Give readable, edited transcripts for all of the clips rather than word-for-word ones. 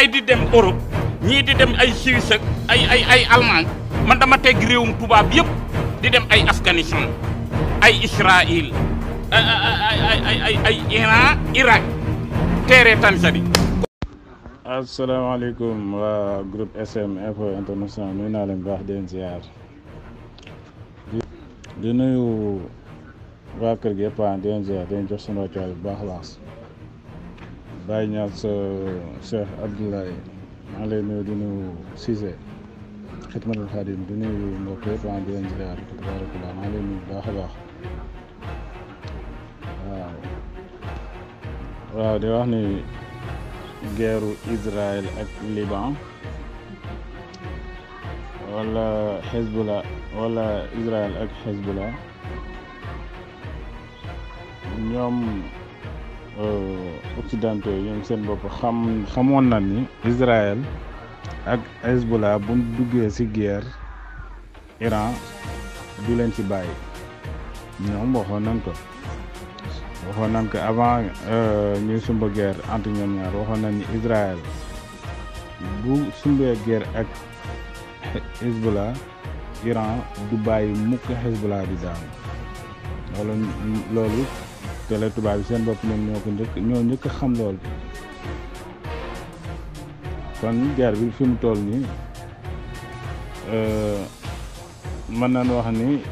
yi di dem Europe ñii di dem ay Suisse ak ay Allemagne man dama teg réewum tubaab yëpp di dem ay Afghanistan ay Israël ay Iran Irak teere Tanzanie. asalaamaaleykum waa groupe SM Info International nuyu naa leen baax di leen ziar di nuyu waa kër gi yëpp di leen ziar di leen jox seen wàccuwaay bu baax a baax Baye Niass Cheikh Abdoulaye maa ngi lay nuyu di nuyu Cissé Xidmatul Xaadim di nuyu mbokk yëpp di leen ziar tabarakallah maa ngi lay nuyu bu baax a baax waaw di wax ni guerre Israël ak Liban wala Hezbollah wala Israël ak Hezbollah ñoom occidentaux yi ñoom seen bopp xamoon na ni Israël ak Hezbollah bu duggee ci guerre Iran du leen ci bàyyi ñoom waxoon nañ ko avant ñuy sumba guerre entre ñoom ñaar waxoon nañ ni Israël bu sumbee guerre ak Hezbollah Iran du bàyyi mukk Hezbollah di daanu loolu tele tubaab yi seen bopp ñoom ñoo njëkk xam loolu kon guerre bi fi mu toll nii mën nañ wax ni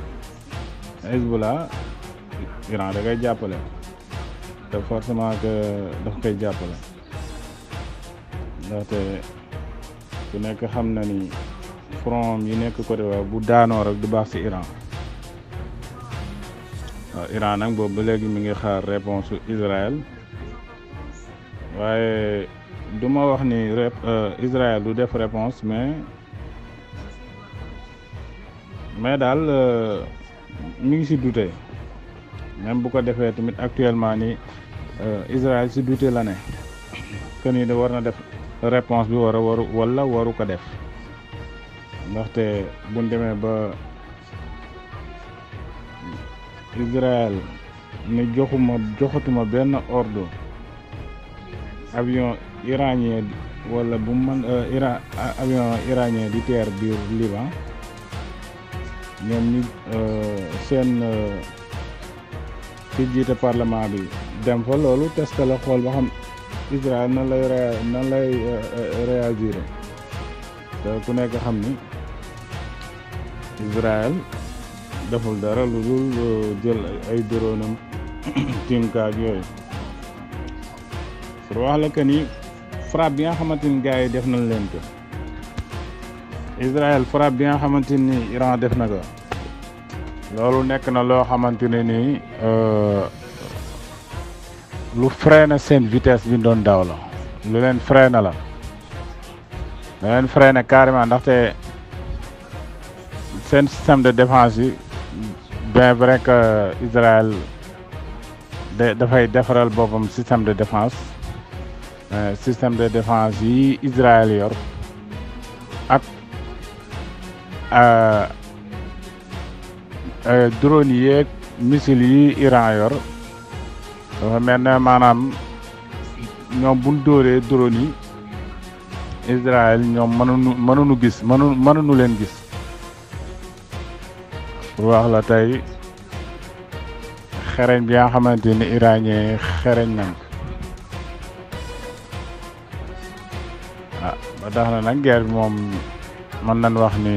Hezbollah Iran da koy jàppale te forcément que daf koy jàppale ndaxte ku nekk xam na ni front yi nekk côté waa bu daanoo rek du baax ci Iran waaw Iran nag boobu ba léegi mi ngi xaar réponse su Israël waaye du ma wax ni Israël du def réponse mais daal mi ngi ci douté même bu ko defee tamit actuellement ni Israël ci douté la ne que ni da war na def réponse bi waru ko def ndaxte buñ demee ba Israël ne joxatuma benn ordre avion iranien wala bu mën avion iranien di teer biir Liban ñoom ñi seen ci jiite parlement bi dem fa loolu test la xool ba xam Israël nan lay réagir te ku nekk xam ni Israël deful dara lu dul jël ay dronam tinkaak yooyu pour wax la que ni frappe bi nga xamante ni gars yi def nañ leen ko Israël frappe bi nga xamante ni Iran def na ko loolu nekk na loo xamante ne nii lu freiné seen vitesse bi doon daw la lu leen freiné la da leen freiné carrément ndaxte seen système de défense yi bien vrai que Israël dafay defaral boppam système de défense yi Israël yor ak drone yi yeeg missile yi Iran yor dafa mel ne maanaam ñoom buñ dóoree drone yi Israël ñoom mënuñu leen gis pour wax la tey xereñ bi nga xamante ni iranien xereñ nañ ba tax na nag guerre bi moom mën nañ wax ni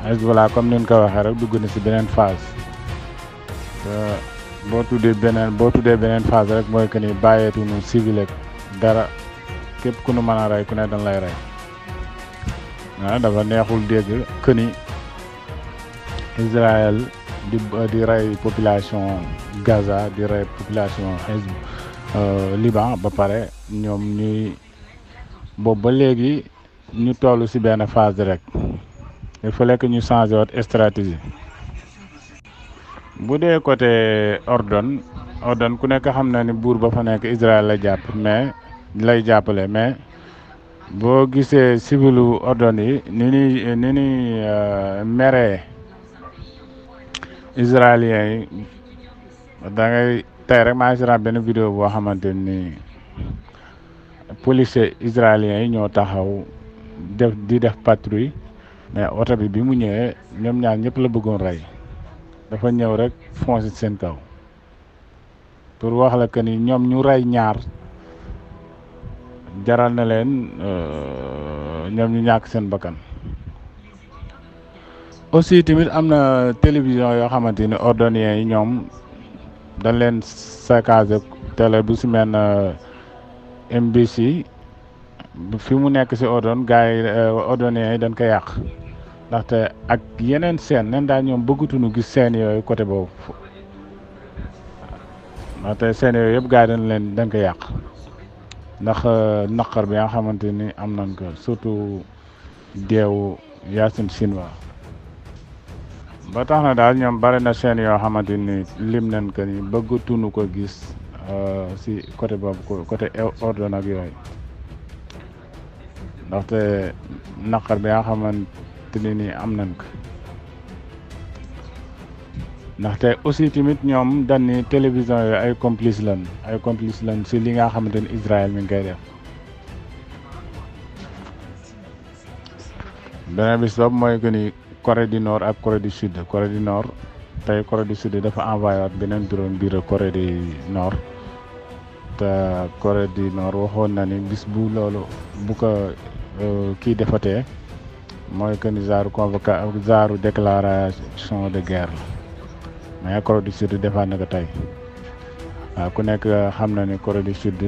Hezbollah comme ni ñu ko waxee rek dugg na ci beneen phase te boo tuddee beneen phase rek mooy que ni bàyyeetuñu civil ak dara képp ku nu mën a rey ku ne dañ lay rey dafa neexul dégg que ni Israël di rey population Gaza di rey population Liban ba pare ñoom ñuy boobu ba léegi ñu toll ci benn phase rek il fallait que ñu changer waat stratégie bu dee côté Ordon ku nekk xam na ni buur ba fa nekk Israël lay jàppale mais boo gisee civilu Ordon yi ni meree israéliens yi da ngay tey rek maa ngi si benn vidéo boo xamante ni policiers israéliens yi ñoo taxaw def patrouille mais oto bi mu ñëwee ñoom ñaar ñëpp la bëggoon rey dafa ñëw rek foncé seen kaw pour wax la que ni ñoom ñu rey ñaar jaral na leen ñoom ñu ñàkk seen bakkan. aussi tamit am na télévision yoo xamante ni ordonniers yi ñoom dañ leen saccagé télé bu si mel MBC fi mu nekk si ordonne gars yi ordonniers yi dañ ko yàq ndaxte ak yeneen scène nen daal ñoom bëggatuñu gis scène yooyu côté boobu ndaxte scène yooyu yëpp gars yi dañ ko yàq ndax naqar bi nga xamante ni am nañ ko surtout deewu Yacine Sinwar ba tax na daal ñoom bari na scène yoo xamante ni lim nañ ko ni bëggatuñu ko gis si côté boobu côté ordonne ak yooyu ndaxte naqar bi nga xamante ni am nañ ko ndaxte aussi tamit ñoom dañ ni télévision yooyu ay complice lañ si li nga xamante ni Israël mi ngi koy def. beneen bis boobu mooy que ni Corée du Nord ak Corée du Sud Corée du Nord tey Corée du Sud dafa envoyé waat beneen drone biir Corée du Nord te Corée du Nord waxoon na ni bis bu loolu bu ko kii defatee mooy que ni genre déclaration de guerre la mais Corée du Sud defaat na ko tey waaw ku nekk xam na ni Corée du Sud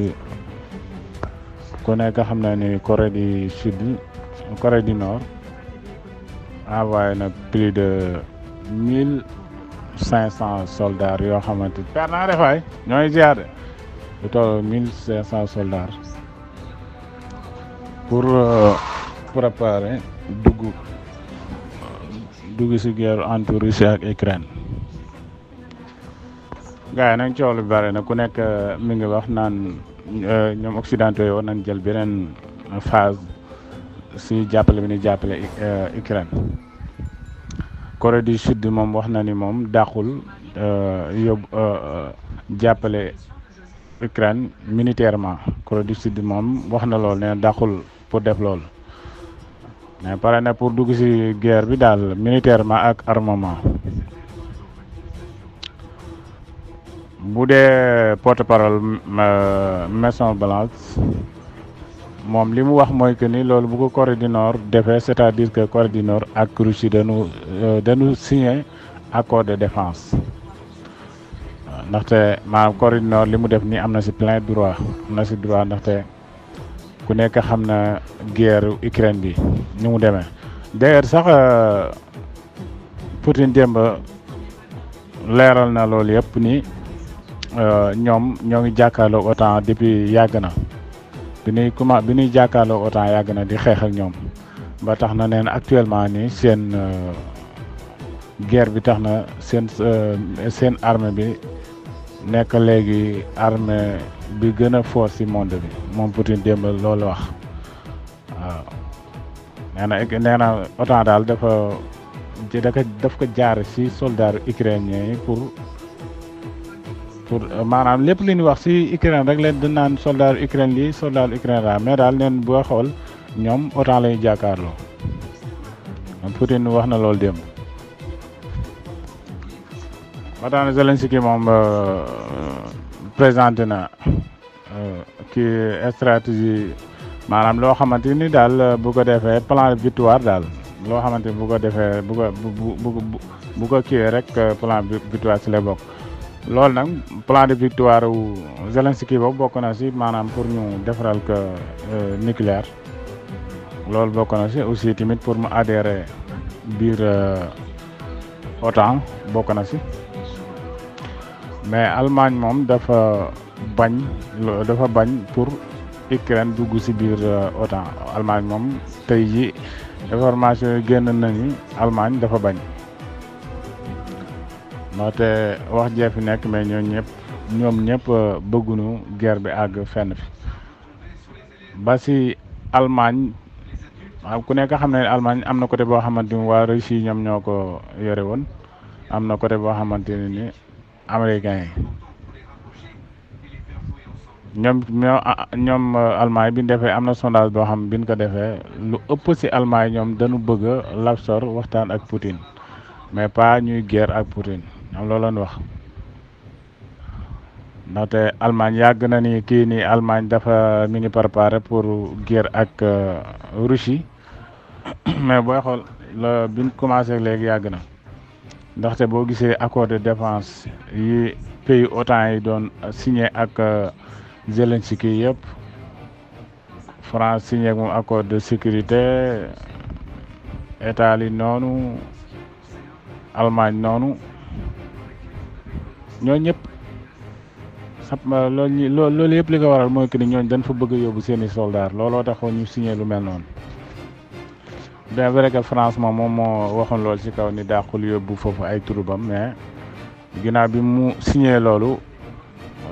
Corée du Nord envoyé na plus de 1500 soldats yoo xamante per naa defaay ñooy ziar de lu toll 1500 soldats pour préparer dugg si guerre entre Russie ak Ukraine. gars yi nag coow lu bari na ku nekk mi ngi wax naan ñoom occidentaux yi war nañ jël beneen phase si jàppale bi ni jàppale Ukraine. Corée du Sud moom wax na ni moom dàqul jàppale Ukraine militairement Corée du Sud moom wax na lool ne dàqul pour def loolu mais pare na pour dugg si guerre bi daal militairement ak armement. bu dee porte-parole Maison Blanche moom li mu wax mooy que ni loolu bu ko Corée du Nord defee c'est-à-dire que Corée du Nord ak Russie dañu signé accord de défense ndaxte maanaam Corée du Nord li mu def nii am na si plein droit ndaxte ku nekk xam na guerre Ukraine bi ni mu demee d'ailleurs sax Poutine démb leeral na loolu yëpp ni ñoom ñoo ngi jàkkaarloo OTAN depuis yàgg na bi ñuy jàkkaarloo OTAN yàgg na di xeex ak ñoom ba tax na neen actuellement nii seen guerre bi tax na seen armée bi nekk léegi armée bi gën a fort ci monde bi moom Poutine démb loolu wax waaw nee na OTAN daal daf ko jaar ci soldats ukrainiens yi pour maanaam lépp li ñu wax ci Ukraine rek leen di naan soldat Ukraine lii soldat Ukraine la mais daal neen boo xool ñoom OTAN la ñuy jàkkaarloo Poutine wax na loolu démb. waxtaan Zelensky moom présenté na kii stratégie maanaam loo xamante ni daal bu ko defee plan victoire daal loo xamante ni bu ko defee bu ko kiiwee rek plan victoire ci lay bokk. loolu nag plan de victoire wu Zelensky boobu bokk na ci maanaam pour ñu defaral ko nucléaire loolu bokk na ci aussi tamit pour mu adhérer biir OTAN bokk na ci mais Allemagne moom dafa bañ pour Ukraine dugg ci biir OTAN Allemagne moom tey ji information yi génn nañu Allemagne dafa bañ. ndaxte wax jee fi nekk mais ñoom ñëpp bëgguñu guerre bi àgg fenn fi ba ci Allemagne ku nekk xam ne Allemagne am na côté boo xamante ni waa Russie ñoom ñoo ko yore woon am na côté boo xamante ne ni américains yi ñoom Allemagne bi ñu defee am na sondage boo xam bi ñu ko defee lu ëpp ci Allemagne ñoom dañu bëgg a labsor waxtaan ak Poutine mais pas ñuy guerre ak Poutine ñoom loolu lañ wax. ndaxte Allemagne yàgg na ni kii nii Allemagne dafa mi ngi préparé pour guerre ak Russie mais booy xool la bi ñu commencé léegi yàgg na ndaxte boo gisee accord de défense yi pays OTAN yi doon signé ak Zelensky yëpp France signé ak moom accord de sécurité Italie noonu Allemagne noonu ñooñu ñëpp. loolu yëpp li ko waral mooy que ni ñooñ dañ fa bëgg a yóbbu seeni soldats looloo taxoon ñu signé lu mel noonu bien vrai que France moom moo waxoon loolu ci kaw ni dàqul yóbbu foofu ay turubam mais ginnaaw bi mu signé loolu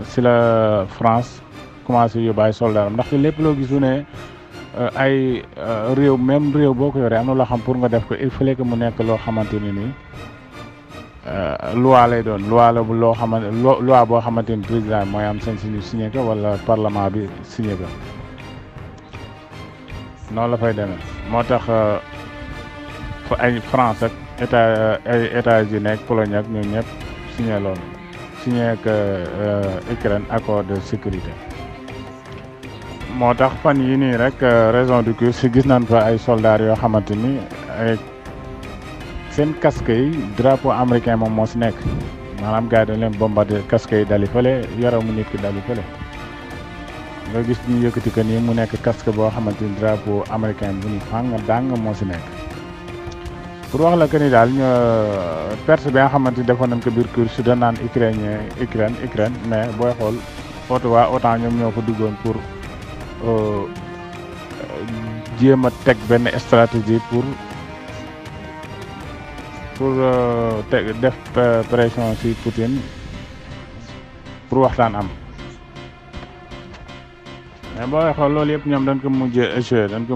ci la France commencé yóbbu ay soldats am ndaxte lépp loo gisu ne ay réew même réew boo ko yoree am na loo xam pour nga def ko il fallait que mu nekk loo xamante ni nii loi lay doon loi la loo xamante loi boo xamante ni président mooy am sañ si ñu signé ko wala parlement bi signé ko noonu la fay demee moo tax fa ay France ak États-Unis ak Pologne ak ñoom ñëpp signé loolu signé ak Ukraine accord de sécurité moo tax fan yi nii rek raison du cœur si gis nañ fa ay soldats yoo xamante ni ay seen casque yi drapeau américain moom moo si nekk maanaam gars yi dañ leen bombardé casque yi dali fële yaramu nit ki dali fële nga gis ñu yëkkati ko nii mu nekk casque boo xamante ni drapeau américain bu ni fàng dàng moo si nekk pour wax la que ni daal perte bi nga xamante ni defoon nañ ko biir course da naan Ukraine mais booy xool ootu waa OTAN ñoom ñoo ko duggoon pour jéem a teg benn stratégie pour def pression ci Poutine pour waxtaan am mais booy xool loolu yëpp ñoom dañ ko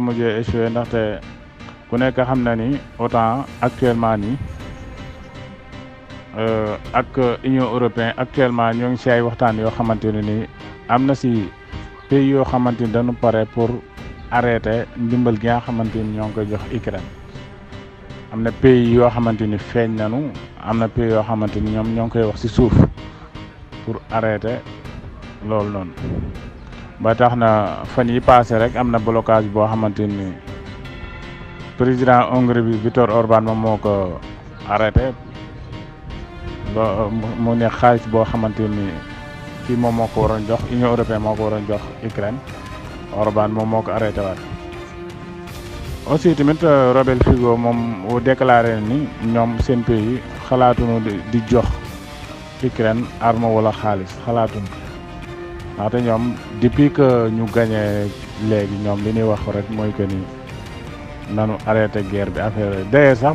mujjee échoué ndaxte ku nekk xam na ni OTAN actuellement nii ak Union européenne actuellement ñoo ngi ci ay waxtaan yoo xamante ne ni am na ci pays yoo xamante ni dañu pare pour arrêter ndimbal gi nga xamante ni ñoo ngi koy jox Ukraine. am na pays yoo xamante ni feeñ nañu am na pays yoo xamante ni ñoom ñoo ngi koy wax ci suuf pour arrêter loolu noonu ba tax na fan yi passé rek am na blocage boo xamante ni président Hongrie bi Viktor Orban moom moo ko arrêté mu ne xaalis boo xamante ni kii moom moo ko waroon jox Union européenne moo ko waroon jox Ukraine Orban moom moo ko arrêté waat. aussi tamit Robert Fico moom déclaré ni ñoom seen pays xalaatuñu di jox Ukraine arme wala xaalis xalaatuñu ndaxte ñoom depuis que ñu gagné léegi ñoom li ñuy wax rek mooy que ni nanu arrêté guerre bi affaire d'ailleurs sax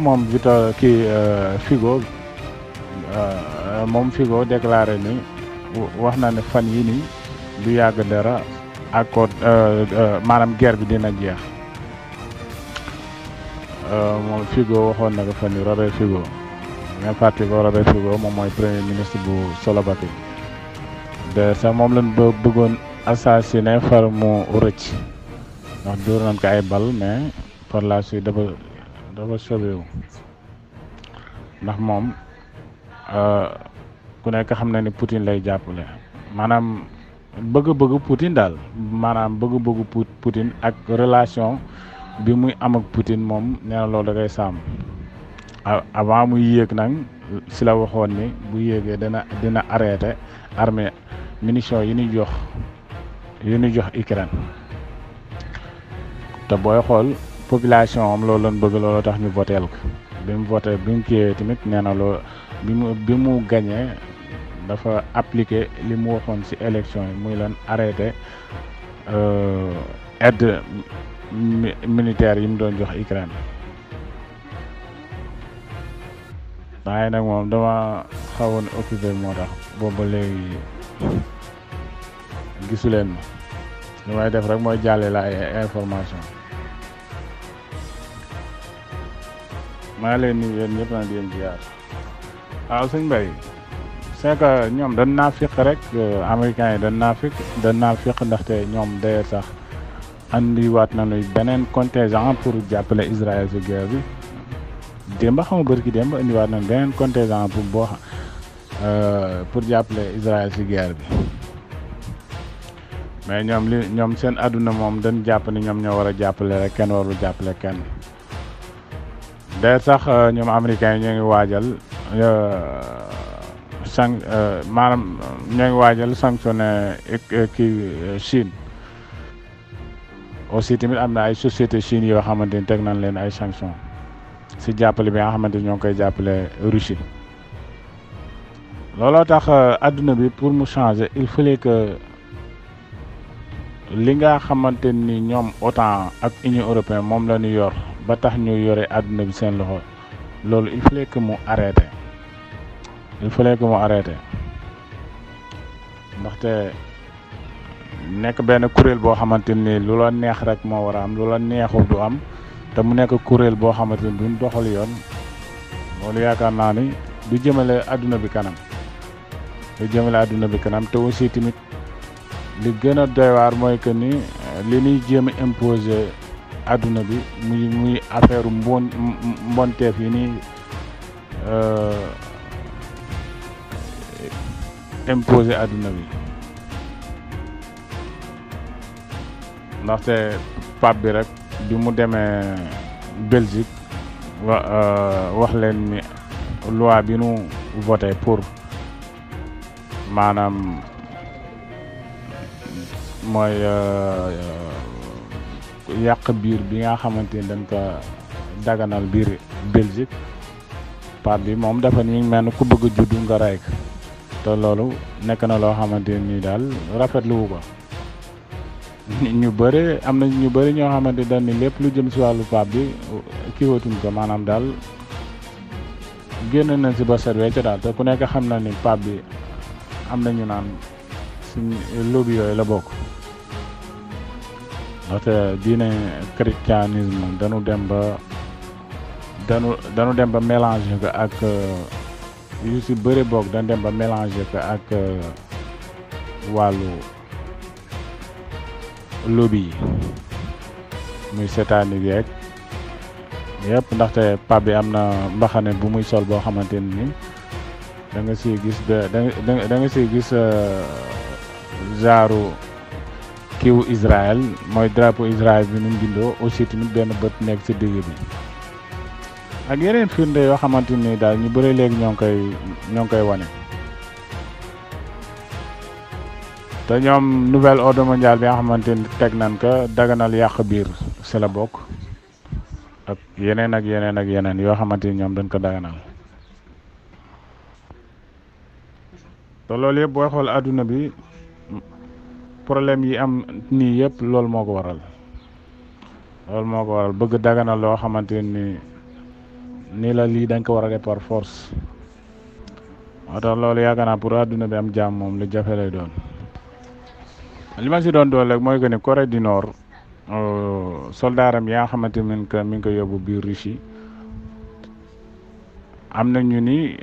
moom Fico déclaré ni wax na ne fan yi nii du yàgg dara accord maanaam guerre bi dina jeex. moom Fico waxoon na ko fan ni Robert Fico nga fàttali ko Robert Fico moom mooy premier ministre bu Slovaquie de sax moom lañ bëggoon assassiné far mu rëcc ndax dóor nañ ko ay bal mais par la suite dafa sauvé wu ndax moom ku nekk xam na ni Poutine lay jàppale maanaam bëgg-bëggu Poutine daal maanaam bëgg-bëggu Poutine ak relation bi muy am ak Poutine moom nee na loolu da koy sàmm avant muy yéeg nag si la waxoon ni bu yéegee dina arrêté armée munitions yi ñuy jox Ukraine te booy xool population am loolu lañ bëgg loolu tax ñu voteel ko bi mu kiiyee tamit nee na loolu bi mu gagné dafa appliqué li mu waxoon ci élection yi muy leen arrêté aide militaire yi mu doon jox Ukraine waaye nag moom dama xawoon occupé moo tax boobu léegi gisuleen ma li may def rek mooy jàlle la ay information maa ngi leen nuyu yéen ñëpp na di leen ziar waaw sëñ Mbaye c'est que ñoom dañ naa fiq rek américains yi dañ naa fiq ndaxte ñoom d'ailleurs sax andiwaat nañu beneen contingent pour jàppale Israël ci guerre bi démb xam nga bërki démb indiwaat nañ beneen contingent pour jàppale Israël ci guerre bi mais ñoom seen àdduna moom dañ jàpp ni ñoom ñoo war a jàppale rek kenn warul jàppale kenn d'ailleurs sax ñoom américains yi ñoo ngi waajal maanaam ñoo ngi waajal sanctionné kii Chine aussi tamit am na ay société Chine yoo xamante ni teg nañ leen ay sanctions si jàppale bi nga xamante ni ñoo ngi koy jàppale Russie looloo tax adduna bi pour mu changer il fallait que li nga xamante ni ñoom OTAN ak Union européenne moom la ñu yor ba tax ñu yore adduna bi seen loxo loolu il fallait que mu arrêté ndaxte nekk benn kuréel boo xamante ni lu la neex rek moo war a am lu la neexul du am te mu nekk kuréel boo xamante ni duñ doxal yoon loolu yaakaar naa ni du jëmale adduna bi kanam te aussi tamit li gën a doy waar mooy que ni li ñuy jéem a imposer adduna bi muy affaire mbonteef yi nii imposer adduna bi ndaxte pape bi rek bi mu demee Belgique wax leen ni loi bi nu voté pour maanaam mooy yàq biir bi nga xamante ni dañ ko daganal biir Belgique pape bi moom dafa ni mel ni ku bëgg a juddu nga rey ko te loolu nekk na loo xamante ni daal rafetlu wu ko ñu bëri am na ñu bëri ñoo xamante dañ ni lépp lu jëm si wàllu pape bi kiiwatuñ ko maanaam daal génn nañ si ba set wecc daal te ku nekk xam na ni pape bi am na ñu naan suñ lobby yooyu la bokk ndaxte diine christianisme dañu dem ba mélanger ko ak yu si bëri boog dañ dem ba mélanger ko ak wàllu lobby yi muy satanique yeeg yëpp ndaxte pape bi am na mbaxane bu muy sol boo xamante ni da nga siy gis da nga siy gis genre kiiwu Israël mooy drapeau Israël bi nu mu bindoo aussi tamit benn bët nekk si digg bi ak yeneen firnde yoo xamante ni daal ñu bëri léegi ñoo ngi koy wane. te ñoom nouvel ordre mondial bi nga xamante ni teg nañ ko daganal yàq biir si la bokk ak yeneen yoo xamante ni ñoom dañ ko daganal te loolu yëpp booy xool adduna bi problème yi am nii yëpp loolu moo ko waral bëgg daganal loo xamante ni la lii dañ ko war a def par force moo tax loolu yaakaar naa pour adduna bi am jàmm moom lu jafe lay doon. li ma si doon rek mooy que ni Corée du Nord soldaaram yaa xamante mi ngi ko yóbbu biir Russie am na ñu ni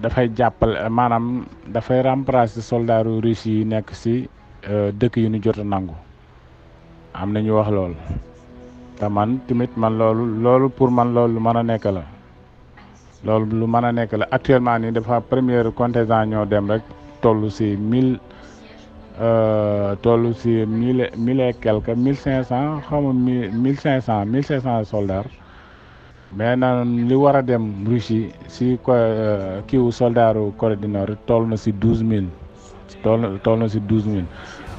dafay jàppale maanaam dafay remplacer soldaaru Russie yi nekk si dëkk yi ñu jot a nangu am na ñu wax lool te man tamit loolu pour man loolu lu mën a nekk la actuellement nii dafa première contingent ñoo dem rek toll si 1000 et quelque 1500 xaw ma 1500 soldats mais naan li war a dem Russie si kiiwu soldaaru Corée du Nord toll na si 12000 toll na si 12000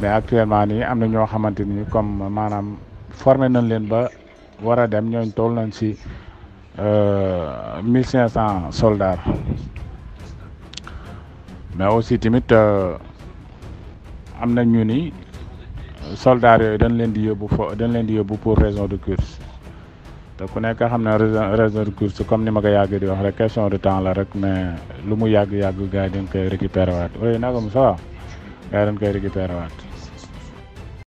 mais actuellement nii am na ñoo xamante ni comme maanaam formé nañ leen ba war a dem ñooñ toll nañ si 1500 soldats mais aussi tamit am na ñu ni soldats yooyu dañ leen di yóbbu pour raison de course te ku nekk xam ne raison de course comme ni ma ko yàgg di wax rek question de temps la rek mais lu mu yàgg gars yi dañ koy récupérer waat oui naka mu ça va gars yi dañ koy récupérer waat